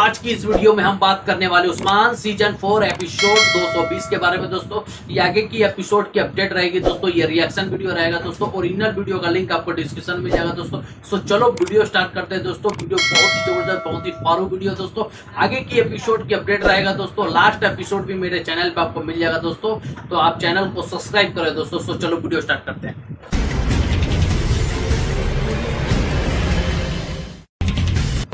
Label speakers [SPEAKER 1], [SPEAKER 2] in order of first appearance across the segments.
[SPEAKER 1] आज की इस वीडियो में हम बात करने वाले उस्मान सीजन 4 एपिसोड 220 के बारे में दोस्तों। ये आगे की एपिसोड की अपडेट रहेगी दोस्तों, ये रिएक्शन वीडियो रहेगा दोस्तों। ओरिजिनल वीडियो का लिंक आपको डिस्क्रिप्शन में जाएगा दोस्तों। सो चलो वीडियो स्टार्ट करते हैं दोस्तों। वीडियो बहुत ही जबरदस्त, बहुत ही फारू वीडियो दोस्तों। आगे की एपिसोड की अपडेट रहेगा दोस्तों। लास्ट एपिसोड भी मेरे चैनल पे आपको मिल जाएगा दोस्तों, तो आप चैनल को सब्सक्राइब करें दोस्तों। सो चलो वीडियो स्टार्ट करते हैं।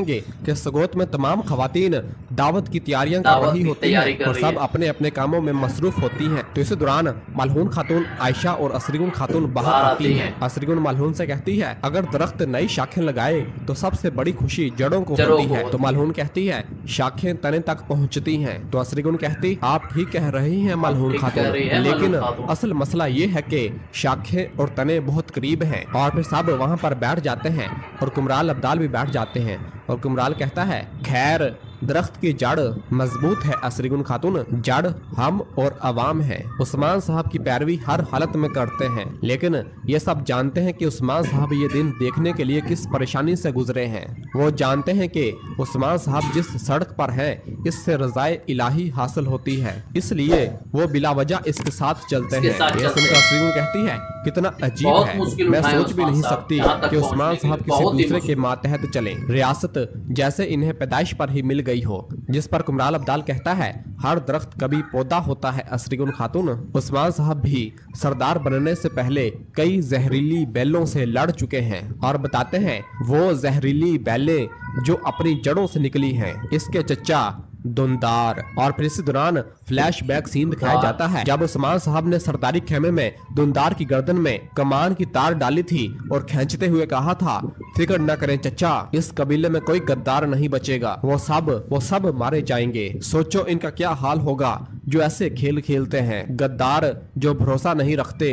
[SPEAKER 2] कि सगोत में तमाम खवातीन दावत की तैयारियां कर रही होती हैं और सब अपने अपने कामों में मसरूफ होती हैं। तो इस दौरान मलहून खातून आयशा और असरीगुन खातून बाहर आती हैं। असरीगुन मलहून से कहती है, अगर दरख्त नई शाखें लगाए तो सबसे बड़ी खुशी जड़ों को होती है। तो मलहून कहती है, शाखें तने तक पहुँचती हैं। तो असरीगुन कहती, आप ठीक कह रही हैं मलहून खातून, लेकिन असल मसला ये है कि शाखें और तने बहुत करीब हैं। और फिर सब वहाँ पर बैठ जाते हैं और कुमराल अब्दाल भी बैठ जाते हैं। और कुमराल कहता है, खैर दरख्त की जड़ मजबूत है असरीगुन खातून, जड़ हम और अवाम है। उस्मान साहब की पैरवी हर हालत में करते हैं, लेकिन ये सब जानते हैं कि उस्मान साहब ये दिन देखने के लिए किस परेशानी से गुजरे हैं। वो जानते हैं कि उस्मान साहब जिस सड़क पर हैं, इससे रज़ाए इलाही हासिल होती है, इसलिए वो बिला वजह इसके साथ चलते हैं। ये सुनकर असरीगुन कहती है, कितना अजीब है, मैं सोच भी नहीं सकती कि उस्मान साहब किसी दूसरे के मातहत चले, रियासत जैसे इन्हें पैदाइश पर ही मिल गई हो। जिस पर कुमराल अब्दाल कहता है, हर दरख्त कभी पौधा होता है असरीगुन खातून। उस्मान साहब भी सरदार बनने से पहले कई जहरीली बैलों से लड़ चुके हैं और बताते हैं वो जहरीली बैलें जो अपनी जड़ों से निकली हैं। इसके चचा दुंदार। और फिर इसी दौरान फ्लैशबैक सीन दिखाया जाता है जब उस्मान साहब ने सरदारी खेमे में दुंदार की गर्दन में कमान की तार डाली थी और खींचते हुए कहा था, फिक्र न करें चचा, इस कबीले में कोई गद्दार नहीं बचेगा, वो सब मारे जाएंगे। सोचो इनका क्या हाल होगा जो ऐसे खेल खेलते हैं। गद्दार जो भरोसा नहीं रखते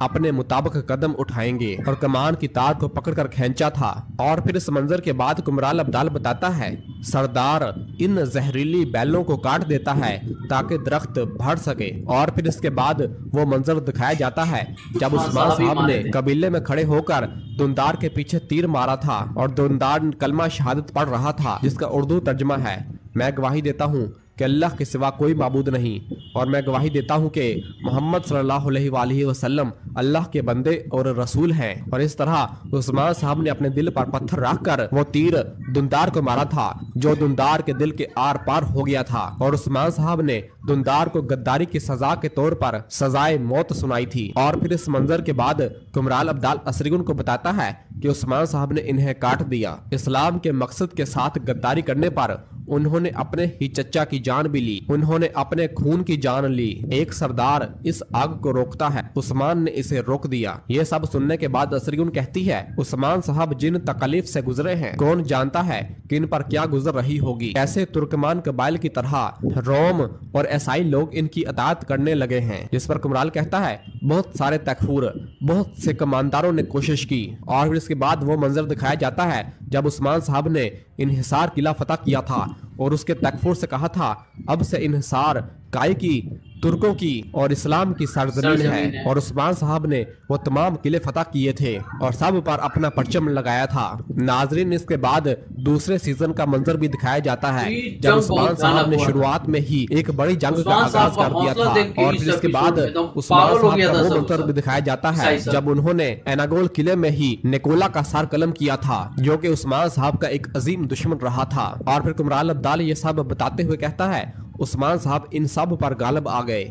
[SPEAKER 2] अपने मुताबिक कदम उठाएंगे। और कमान की तार को पकड़कर खींचा था। और फिर इस मंजर के बाद कुमराल अब्दाल बताता है, सरदार इन जहरीली बैलों को काट देता है ताकि दरख्त बढ़ सके। और फिर इसके बाद वो मंजर दिखाया जाता है जब उस्मान साहब ने कबीले में खड़े होकर दुंदार के पीछे तीर मारा था और दुंदार कलमा शहादत पढ़ रहा था, जिसका उर्दू तर्जुमा है, मैं गवाही देता हूँ कि अल्लाह के सिवा कोई माबूद नहीं, और मैं गवाही देता हूँ कि मोहम्मद सल्लल्लाहु अलैहि वसल्लम अल्लाह के बंदे और रसूल हैं। और इस तरह उस्मान साहब ने अपने दिल पर पत्थर रखकर वो तीर दुंदार को मारा था, जो दुंदार के दिल के आर पार हो गया था। और उस्मान साहब ने दुंदार को गद्दारी की सजा के तौर पर सजाए मौत सुनाई थी। और फिर इस मंजर के बाद कुमराल अब्दाल असरीगुन को बताता है कि उस्मान साहब ने इन्हें काट दिया। इस्लाम के मकसद के साथ गद्दारी करने पर उन्होंने अपने ही चचा की जान भी ली, उन्होंने अपने खून की जान ली। एक सरदार इस आग को रोकता है, उस्मान ने इसे रोक दिया। ये सब सुनने के बाद असरीगुन कहती है, उस्मान साहब जिन तकलीफ से गुजरे हैं, कौन जानता है कि इन पर क्या गुजर रही होगी। ऐसे तुर्कमान कबाइल की तरह रोम और ईसाई लोग इनकी अताअत करने लगे हैं। जिस पर कुमराल कहता है, बहुत सारे तकफूर, बहुत से कमानदारों ने कोशिश की। और फिर इसके बाद वो मंजर दिखाया जाता है जब उस्मान साहब ने इन्हिसार किला फतह किया था और उसके तकफूर से कहा था, अब से इन्हिसार काय की, तुर्कों की और इस्लाम की सरजमीन है। और उस्मान साहब ने वो तमाम किले फतह किए थे और सब पर अपना परचम लगाया था। नाजरीन, इसके बाद दूसरे सीजन का मंजर भी दिखाया जाता है जब उस्मान साहब ने शुरुआत में ही एक बड़ी जंग का आगाज कर दिया था। और फिर इसके बाद उस्मान साहब का वो मंजर भी दिखाया जाता है जब उन्होंने एनागोल किले में ही निकोला का सर कलम किया था, जो कि उस्मान साहब का एक अजीम दुश्मन रहा था। और फिर कुमराल अब्दाल ये सब बताते हुए कहता है, उस्मान साहब इन सब पर गालिब आ गए।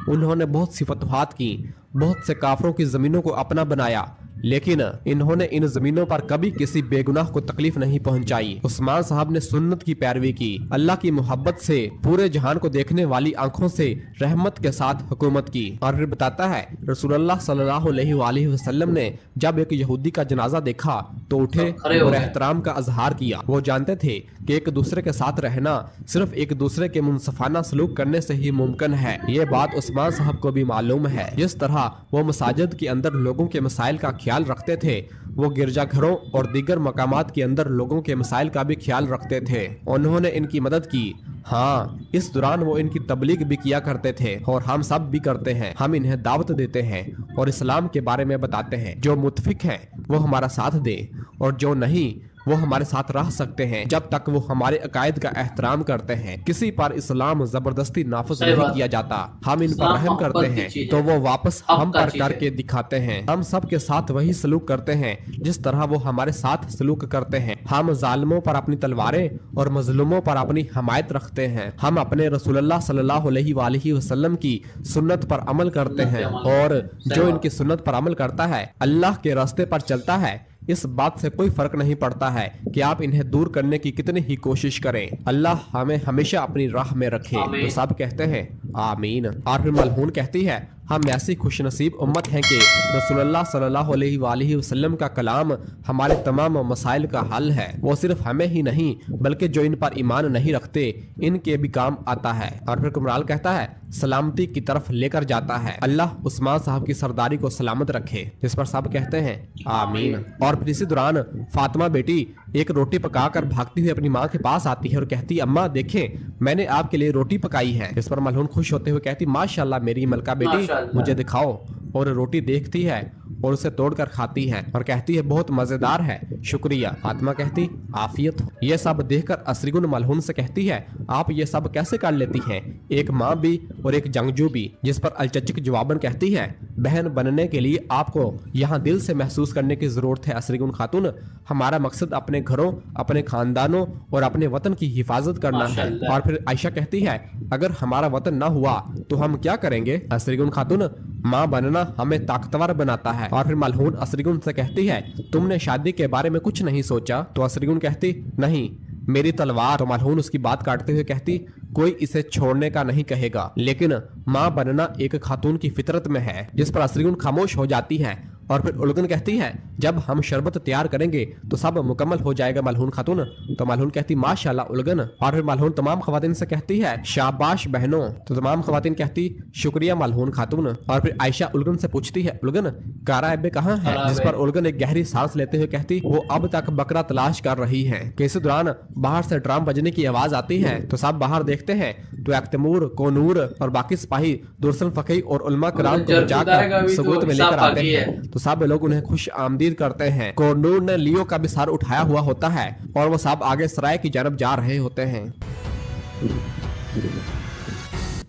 [SPEAKER 2] उन्होंने बहुत सी फतवाहत की, बहुत से काफरों की जमीनों को अपना बनाया, लेकिन इन्होंने इन जमीनों पर कभी किसी बेगुनाह को तकलीफ नहीं पहुंचाई। उस्मान साहब ने सुन्नत की पैरवी की, अल्लाह की मोहब्बत से पूरे जहान को देखने वाली आंखों से रहमत के साथ हुकूमत की। और फिर बताता है, रसूलुल्लाह सल्लल्लाहु अलैहि वसल्लम ने जब एक यहूदी का जनाजा देखा तो उठे और एहतराम का इजहार किया। वो जानते थे कि एक दूसरे के साथ रहना सिर्फ एक दूसरे के मुनसफाना सलूक करने से ही मुमकिन है। ये बात उस्मान साहब को भी मालूम है। जिस तरह वो मसाजिद के अंदर लोगों के मसाइल का ख्याल रखते थे, वो गिरजाघरों और दीगर मकामात के अंदर लोगों के मसाइल का भी ख्याल रखते थे। उन्होंने इनकी मदद की। हाँ, इस दौरान वो इनकी तबलीग भी किया करते थे और हम सब भी करते हैं। हम इन्हें दावत देते हैं और इस्लाम के बारे में बताते हैं। जो मुतफिक हैं वो हमारा साथ दे और जो नहीं वो हमारे साथ रह सकते हैं जब तक वो हमारे अकायद का एहतराम करते हैं। किसी पर इस्लाम जबरदस्ती नाफिज नहीं किया जाता। हम इन पर रहम करते हैं तो वो वापस हम पर करके दिखाते हैं। हम सब के साथ वही सलूक करते हैं जिस तरह वो हमारे साथ सलूक करते हैं। हम जालिमों पर अपनी तलवारें और मजलूमों पर अपनी हमायत रखते हैं। हम अपने रसूलुल्लाह सल्लल्लाहु अलैहि वसल्लम की सुन्नत पर अमल करते हैं और जो इनकी सुन्नत पर अमल करता है अल्लाह के रास्ते पर चलता है। इस बात से कोई फर्क नहीं पड़ता है कि आप इन्हें दूर करने की कितनी ही कोशिश करें। अल्लाह हमें हमेशा अपनी राह में रखे। तो सब कहते हैं आमीन। और फिर मलहून कहती है हम ऐसी खुशनसीब उम्मत हैं कि रसूलुल्लाह सल्लल्लाहु अलैहि वसल्लम का कलाम हमारे तमाम मसाइल का हल है। वो सिर्फ हमें ही नहीं बल्कि जो इन पर ईमान नहीं रखते इनके भी काम आता है। और फिर कुमराल कहता है सलामती की तरफ लेकर जाता है। अल्लाह उस्मान साहब की सरदारी को सलामत रखे। जिस पर सब कहते हैं आमीन। और फिर इसी दौरान फातिमा बेटी एक रोटी पकाकर भागती हुई अपनी माँ के पास आती है और कहती है अम्मा देखें मैंने आपके लिए रोटी पकाई है। इस पर मलहून खुश होते हुए कहती माशाल्लाह मेरी मलका बेटी मुझे दिखाओ। और रोटी देखती है और उसे तोड़कर खाती है और कहती है बहुत मजेदार है, शुक्रिया। फातिमा कहती आफियत हो। ये सब देखकर असरीगुन मलहून से कहती है आप ये सब कैसे कर लेती हैं, एक माँ भी और एक जंगजू भी। जिस पर अलचचिक जवाबन कहती है बहन बनने के लिए आपको यहाँ दिल से महसूस करने की जरूरत है असरीगुन खातून। हमारा मकसद अपने घरों, अपने खानदानों और अपने वतन की हिफाजत करना है। और फिर आयशा कहती है अगर हमारा वतन न हुआ तो हम क्या करेंगे। असरीगुन खातून माँ बनना हमें ताकतवर बनाता है। और फिर मलहून असरीगुन से कहती है तुमने शादी के बारे में कुछ नहीं सोचा। तो असरीगुन कहती नहीं मेरी तलवार। तो मलहून उसकी बात काटते हुए कहती कोई इसे छोड़ने का नहीं कहेगा लेकिन माँ बनना एक खातून की फितरत में है। जिस पर असरीगुन खामोश हो जाती है। और फिर उलगन कहती है जब हम शरबत तैयार करेंगे तो सब मुकम्मल हो जाएगा मलहून खातून। तो मलहून कहती माशाल्लाह उलगन। और फिर मलहून तमाम खवातीन से कहती है शाबाश बहनों। तो तमाम खवातीन कहती शुक्रिया मलहून खातून। और फिर आयशा उलगन से पूछती है उलगन कारा एबे कहाँ है। जिस पर उलगन एक गहरी सांस लेते हुए कहती वो अब तक बकरा तलाश कर रही है। इसी दौरान बाहर से ड्राम बजने की आवाज आती है तो सब बाहर देखते हैं तो अख्तमूर, कोनूर और बाकी सिपाही दुर्सन फकी और उलमा कराम को जाकर सबूत में लेकर आते हैं। तो सब लोग उन्हें खुश आमदीद करते हैं। कोनूर ने लियो का भी सर उठाया हुआ होता है और वो सब आगे सराय की जानब जा रहे होते हैं।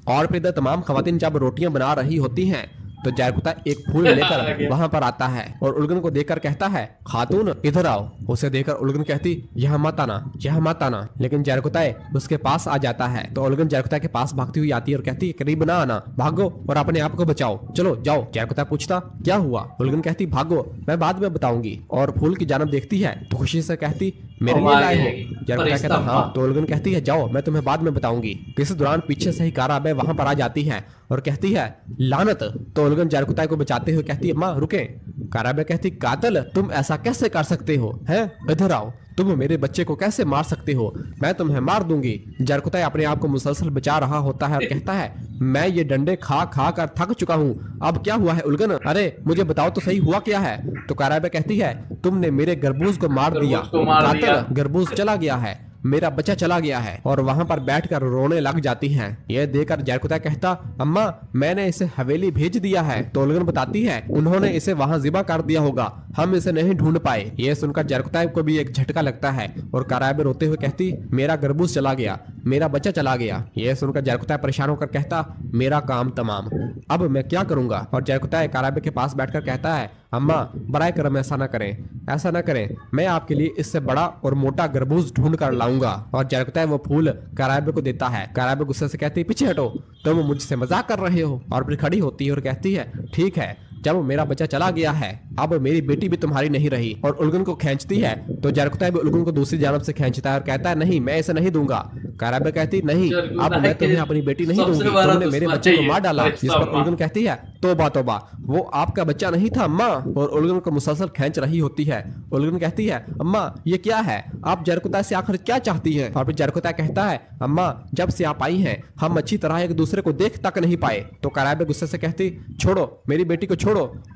[SPEAKER 2] और फिर इधर तमाम खवातीन जब रोटियां बना रही होती हैं तो जरकुता एक फूल लेकर वहां पर आता है और उलगन को देखकर कहता है खातून इधर आओ। उसे देखकर उलगन कहती यहाँ मत आना, यहाँ मत आना। लेकिन जरकुता उसके पास आ जाता है तो उलगन जरकुता के पास भागती हुई आती है और कहती करीब ना आना, भागो और अपने आप को बचाओ, चलो जाओ। जरकुता पूछता क्या हुआ। उलगन कहती भागो मैं बाद में बताऊंगी। और फूल की जानब देखती है तो खुशी से कहती मेरे लिए लाए हो। जरकुता कहता हाँ। तो उलगन कहती है जाओ मैं तुम्हें बाद में बताऊंगी। इस दौरान पीछे से ही काराबे वहां पर आ जाती है और कहती है लानत। तो उलगन जरकुता को बचाते हुए कहती है माँ रुके। काराबे कहती कातल तुम ऐसा कैसे कर सकते हो, हैं इधर आओ, तुम मेरे बच्चे को कैसे मार सकते हो, मैं तुम्हें मार दूंगी। जरकुता अपने आप को मुसलसल बचा रहा होता है और कहता है मैं ये डंडे खा खा कर थक चुका हूँ, अब क्या हुआ है उलगन, अरे मुझे बताओ तो सही हुआ क्या है। तो काराबे कहती है तुमने मेरे गरबूज को मार दिया, कातल गरबूज चला गया है, मेरा बच्चा चला गया है। और वहां पर बैठकर रोने लग जाती हैं। यह देखकर जरकुता कहता अम्मा मैंने इसे हवेली भेज दिया है। तो उलगन बताती है उन्होंने इसे वहां जिबा कर दिया होगा, हम इसे नहीं ढूंढ पाए। यह सुनकर जरकुता को भी एक झटका लगता है और काराबे रोते हुए कहती मेरा गरबूज चला गया, मेरा बच्चा चला गया। यह सुनकर जरकुता परेशान होकर कहता मेरा काम तमाम, अब मैं क्या करूंगा। और जरकुता काराबे के पास बैठकर कहता है अम्मा बराए करम ऐसा ना करें, ऐसा ना करें, मैं आपके लिए इससे बड़ा और मोटा गरबूज ढूंढ कर लाऊंगा। और जरकुता वो फूल काराबे को देता है। काराबे गुस्से से कहती पीछे हटो, तुम मुझसे मजाक कर रहे हो। और फिर खड़ी होती है और कहती है ठीक है जब मेरा बच्चा चला गया है अब मेरी बेटी भी तुम्हारी नहीं रही। और उलगन को खींचती है तो जरकुता भी उलगन को दूसरी जानब से खींचता है और कहता है नहीं मैं इसे नहीं दूंगा। काराबे कहती नहीं अब मैं तुम्हें अपनी बेटी नहीं दूंगी, तुमने मेरे बच्चे को मार डाला। जिस पर उलगन कहती है तौबा तौबा वो आपका बच्चा नहीं था अम्मा। और उलगन को मुसलसल खींच रही होती है। उलगन कहती है अम्मा ये क्या है, आप जरकुता से आखिर क्या चाहती हैं। और फिर जरकुता कहता है अम्मा जब से आप आई हैं हम अच्छी तरह एक दूसरे को देख तक नहीं पाए। तो काराबे गुस्से से कहती छोड़ो मेरी बेटी को छोड़ो।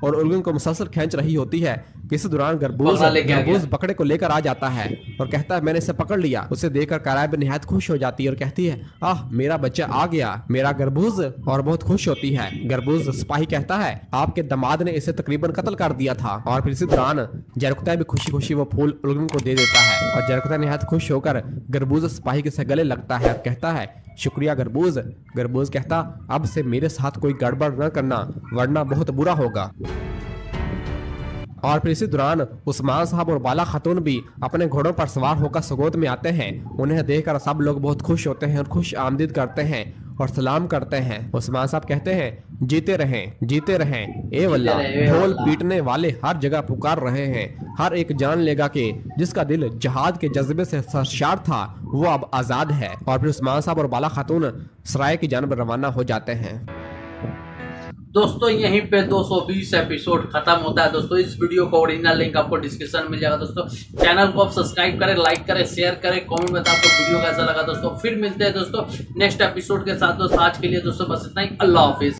[SPEAKER 2] और उलगन को मुसलसल खींच रही होती है। इस दौरान गरबूज बकरे को लेकर आ जाता है और कहता है मैंने इसे पकड़ लिया। उसे देखकर काराबे निहायत खुश हो जाती है और कहती है आह मेरा बच्चा आ गया, मेरा गरबूज। और बहुत खुश होती है। गरबूज सिपाही कहता है आपके दामाद ने इसे तकरीबन कत्ल कर दिया था। और फिर इसी दौरान जरकुता भी खुशी खुशी वो फूल उलगन को दे देता है और जरकुता निहायत खुश होकर गरबूज सिपाही के से गले लगता है और कहता है शुक्रिया गरबूज। गरबूज कहता अब से मेरे साथ कोई गड़बड़ न करना वरना बहुत बुरा होगा। और फिर इसी दौरान उस्मान साहब और बाला खातून भी अपने घोड़ों पर सवार होकर सगोत में आते हैं। उन्हें देखकर सब लोग बहुत खुश होते हैं और खुश आमदीद करते हैं और सलाम करते हैं। उस्मान साहब कहते हैं जीते रहें ए वल्ला। ढोल पीटने वाले हर जगह पुकार रहे हैं। हर एक जान लेगा कि जिसका दिल जहाद के जज्बे से सरशार था वो अब आजाद है। और फिर उस्मान साहब और बाला खातून सराय की जानब रवाना हो जाते हैं।
[SPEAKER 1] दोस्तों यहीं पे 220 एपिसोड खत्म होता है। दोस्तों इस वीडियो का ओरिजिनल लिंक आपको डिस्क्रिप्शन में मिल जाएगा। दोस्तों चैनल को आप सब्सक्राइब करें, लाइक करें, शेयर करें, कमेंट में आपको वीडियो कैसा लगा। दोस्तों फिर मिलते हैं दोस्तों नेक्स्ट एपिसोड के साथ। दोस्तों आज के लिए दोस्तों बस इतना ही। अल्लाह हाफिज।